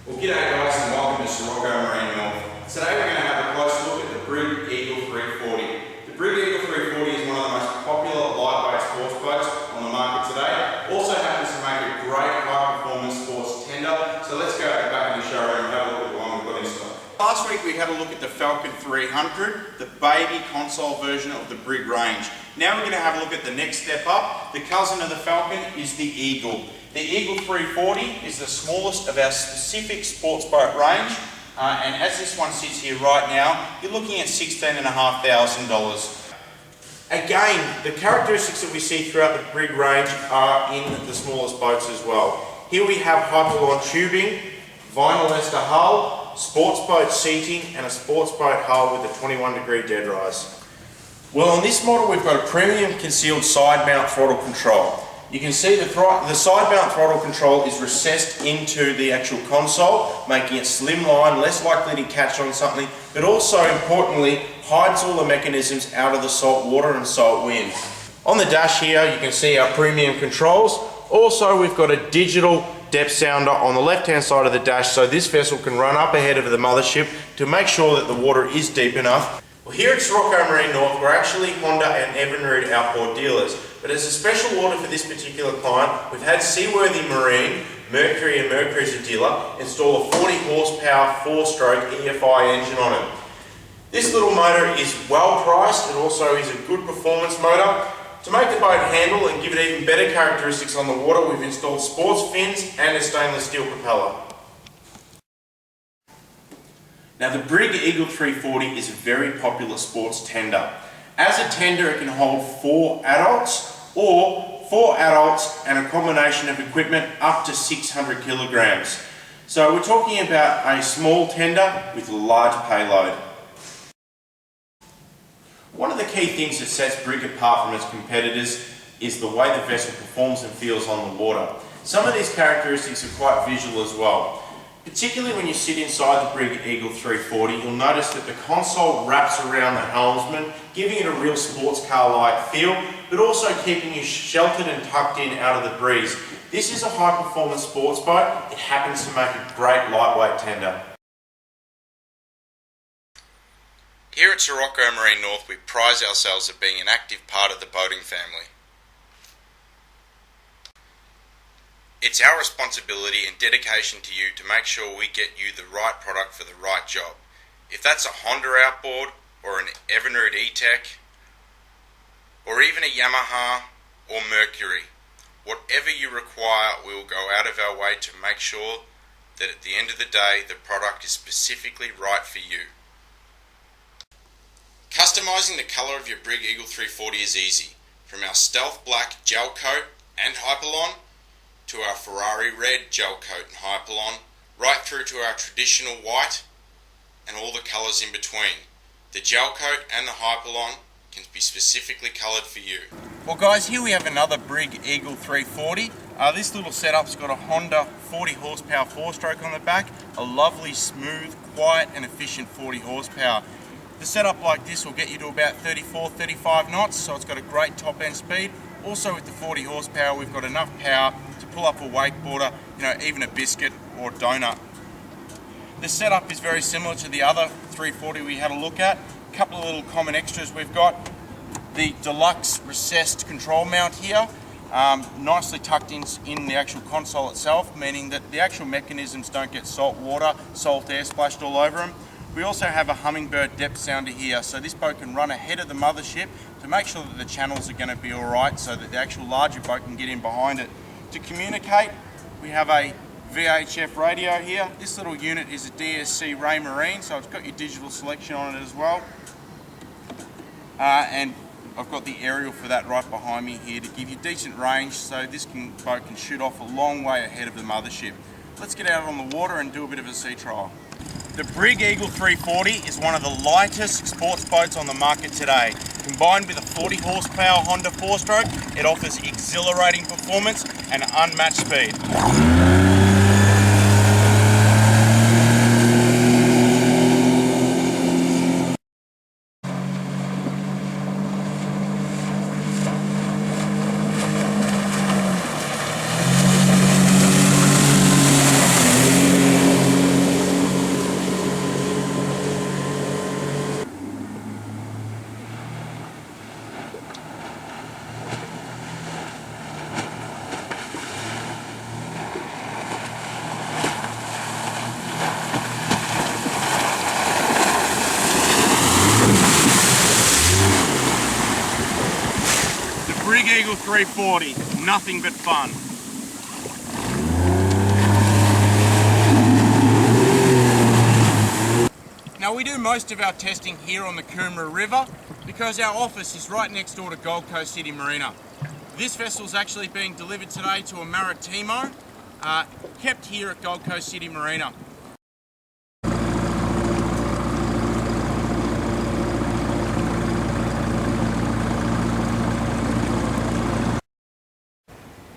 Well, g'day guys and welcome to Sirocco Marine North. Today we're going to have a close look at the Brig Eagle 340. The Brig Eagle 340 is one of the most popular lightweight sports boats on the market today. Also happens to make a great high performance sports tender. So let's go back in the showroom and have a look at the one we've got in stock. Last week we had a look at the Falcon 300, the baby console version of the Brig range. Now we're going to have a look at the next step up. The cousin of the Falcon is the Eagle. The Eagle 340 is the smallest of our specific sports boat range, and as this one sits here right now, you're looking at $16,500. Again, the characteristics that we see throughout the Brig range are in the smallest boats as well. Here we have Hypalon tubing, vinyl ester hull, sports boat seating, and a sports boat hull with a 21-degree dead rise. Well, on this model we've got a premium concealed side mount throttle control. You can see the side mount throttle control is recessed into the actual console, making it slimline, less likely to catch on something, but also importantly hides all the mechanisms out of the salt water and salt wind. On the dash here you can see our premium controls. Also we've got a digital depth sounder on the left hand side of the dash, so this vessel can run up ahead of the mothership to make sure that the water is deep enough. Well, here at Sirocco Marine North, we're actually Honda and Evinrude outboard dealers, but as a special order for this particular client, we've had Seaworthy Marine, Mercury and Mercury's a dealer, install a 40 horsepower 4-stroke EFI engine on it. This little motor is well priced and also is a good performance motor. To make the boat handle and give it even better characteristics on the water, we've installed sports fins and a stainless steel propeller. Now the Brig Eagle 340 is a very popular sports tender. As a tender it can hold 4 adults or 4 adults and a combination of equipment up to 600 kilograms. So we're talking about a small tender with a large payload. One of the key things that sets Brig apart from its competitors is the way the vessel performs and feels on the water. Some of these characteristics are quite visual as well. Particularly when you sit inside the Brig Eagle 340, you'll notice that the console wraps around the helmsman, giving it a real sports car-like feel, but also keeping you sheltered and tucked in out of the breeze. This is a high-performance sports boat. It happens to make a great lightweight tender. Here at Sirocco Marine North, we prize ourselves of being an active part of the boating family. It's our responsibility and dedication to you to make sure we get you the right product for the right job. If that's a Honda outboard or an Evinrude E-Tech or even a Yamaha or Mercury, whatever you require, we will go out of our way to make sure that at the end of the day the product is specifically right for you. Customizing the colour of your Brig Eagle 340 is easy. From our stealth black gel coat and Hypalon to our Ferrari red gel coat and Hypalon, right through to our traditional white and all the colours in between. The gel coat and the Hypalon can be specifically coloured for you. Well guys, here we have another Brig Eagle 340. This little setup's got a Honda 40 horsepower 4-stroke on the back, a lovely smooth, quiet and efficient 40 horsepower. The setup like this will get you to about 34-35 knots, so it's got a great top end speed. Also with the 40 horsepower we've got enough power to pull up a wakeboarder, even a biscuit or donut. The setup is very similar to the other 340 we had a look at. A couple of little common extras we've got. The Deluxe recessed control mount here, nicely tucked in the actual console itself, meaning that the actual mechanisms don't get salt water, salt air splashed all over them. We also have a Hummingbird depth sounder here, so this boat can run ahead of the mothership to make sure that the channels are going to be alright so that the actual larger boat can get in behind it. To communicate, we have a VHF radio here. This little unit is a DSC Ray Marine, so it's got your digital selection on it as well. And I've got the aerial for that right behind me here to give you decent range, so this boat can shoot off a long way ahead of the mothership. Let's get out on the water and do a bit of a sea trial. The Brig Eagle 340 is one of the lightest sports boats on the market today. Combined with a 40 horsepower Honda 4-stroke, it offers exhilarating performance and unmatched speed. Brig Eagle 340, nothing but fun. Now we do most of our testing here on the Coomera River because our office is right next door to Gold Coast City Marina. This vessel is actually being delivered today to a Maritimo, kept here at Gold Coast City Marina.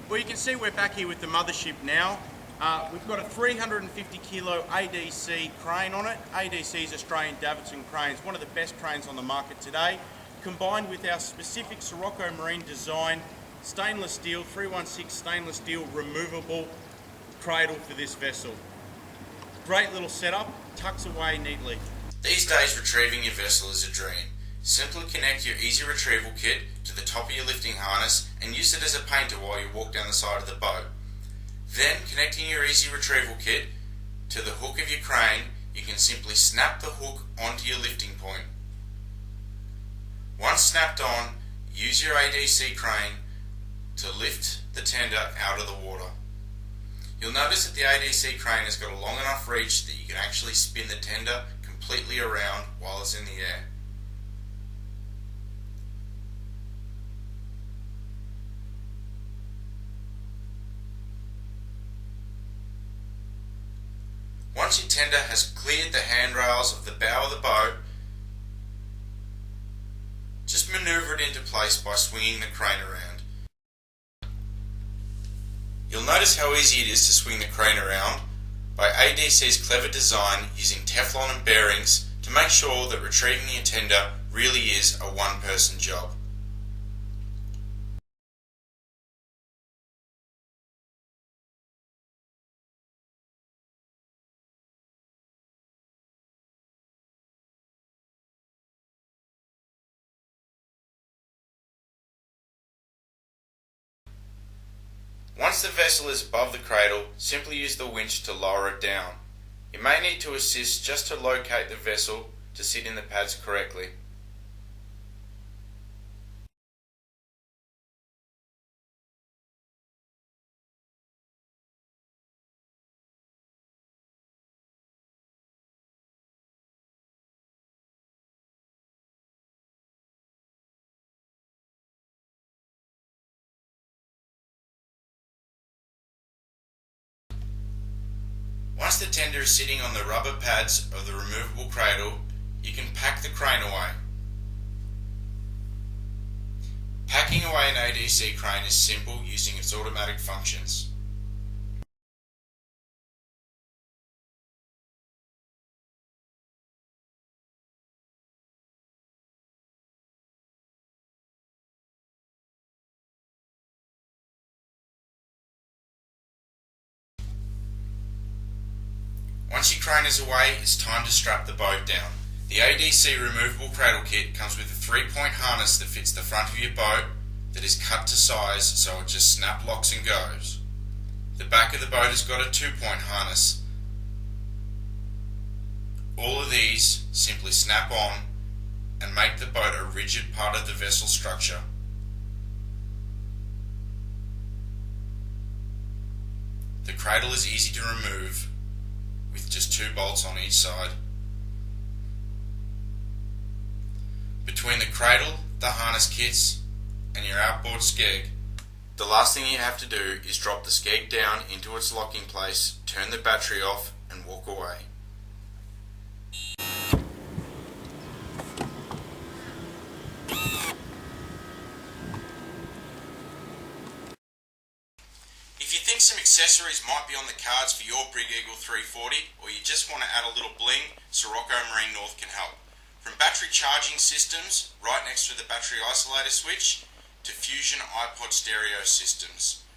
Well, you can see we're back here with the mothership now. We've got a 350 kilo ADC crane on it. ADC is Australian Davidson cranes, one of the best cranes on the market today, combined with our specific Sirocco marine design stainless steel, 316 stainless steel removable cradle for this vessel. Great little setup, tucks away neatly. These days retrieving your vessel is a dream. Simply connect your easy retrieval kit to the top of your lifting harness and use it as a painter while you walk down the side of the boat. Then, connecting your easy retrieval kit to the hook of your crane, you can simply snap the hook onto your lifting point. Once snapped on, use your ADC crane to lift the tender out of the water. You'll notice that the ADC crane has got a long enough reach that you can actually spin the tender completely around while it's in the air. Once your tender has cleared the handrails of the bow of the boat, just manoeuvre it into place by swinging the crane around. You'll notice how easy it is to swing the crane around by ADC's clever design using Teflon and bearings to make sure that retrieving your tender really is a one-person job. Once the vessel is above the cradle, simply use the winch to lower it down. You may need to assist just to locate the vessel to sit in the pads correctly. Once the tender is sitting on the rubber pads of the removable cradle, you can pack the crane away. Packing away an ADC crane is simple using its automatic functions. Once your crane is away, it's time to strap the boat down. The ADC removable cradle kit comes with a 3-point harness that fits the front of your boat that is cut to size so it just snap locks and goes. The back of the boat has got a 2-point harness. All of these simply snap on and make the boat a rigid part of the vessel structure. The cradle is easy to remove with just 2 bolts on each side. Between the cradle, the harness kits and your outboard skeg, the last thing you have to do is drop the skeg down into its locking place, turn the battery off and walk away. If you think some accessories might be on the cards for your Brig Eagle 340, or you just want to add a little bling, Sirocco Marine North can help. From battery charging systems, right next to the battery isolator switch, to Fusion iPod stereo systems,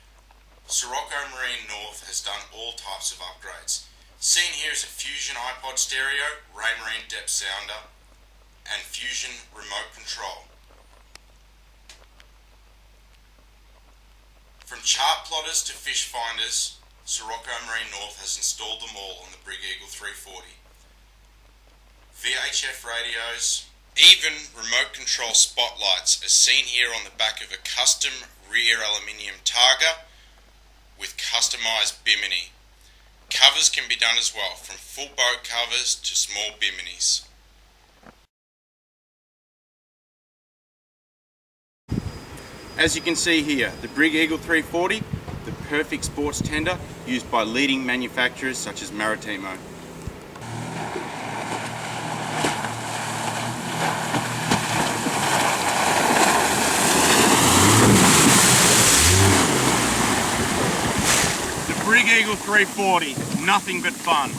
Sirocco Marine North has done all types of upgrades. Seen here is a Fusion iPod stereo, Raymarine depth sounder, and Fusion remote control. From chart plotters to fish finders, Sirocco Marine North has installed them all on the Brig Eagle 340. VHF radios, Even remote control spotlights as seen here on the back of a custom rear aluminium targa with customised bimini. Covers can be done as well, from full boat covers to small biminis. As you can see here, the Brig Eagle 340, the perfect sports tender used by leading manufacturers such as Maritimo. The Brig Eagle 340, nothing but fun.